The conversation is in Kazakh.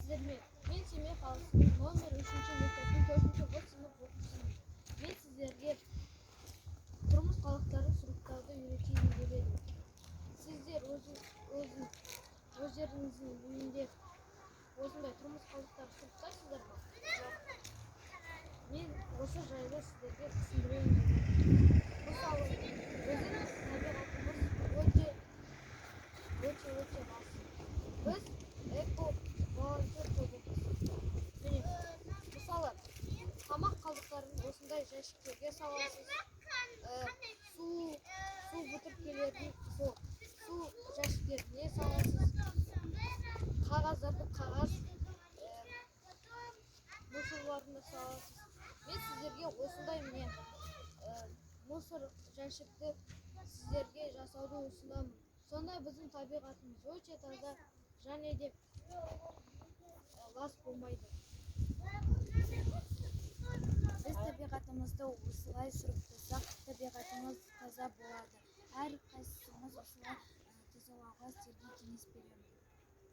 Сіздермен мен Семей қаласының номер 3-ші мектептің 4-ші сынып оқушысымын. Мен сіздерге тұрмыс қалдықтарын сұрыптауды үйретейін деп едім. Сіздер өздеріңіздің үйінде осындай тұрмыс қалдықтарын сұрыптайсыздар ма? Мен осы жайлы сіздерге түсіндірейін деп едім. Мысалы, біздің табиғатымыз өте басым. Біз эко-волонтер тобымыз. Міне, мысалы, тамақ қалдықтарын осындай жәшіктерге саласыз. Су бөтелкелерін су жәшіктеріне саласыз. Қағаздарды қағаз мусорларына саласыз. Мен сіздерге осындай мусор жәшікті сіздерге жасауды ұсынамын. Сондай біздің табиғатымыз өте таза және де лас болмайды. Біз табиғатымызды осылай сұрыптасақ, табиғатымыз таза болады. Әрқайсымыз осылай тазалауға сіздерге кеңес беремін.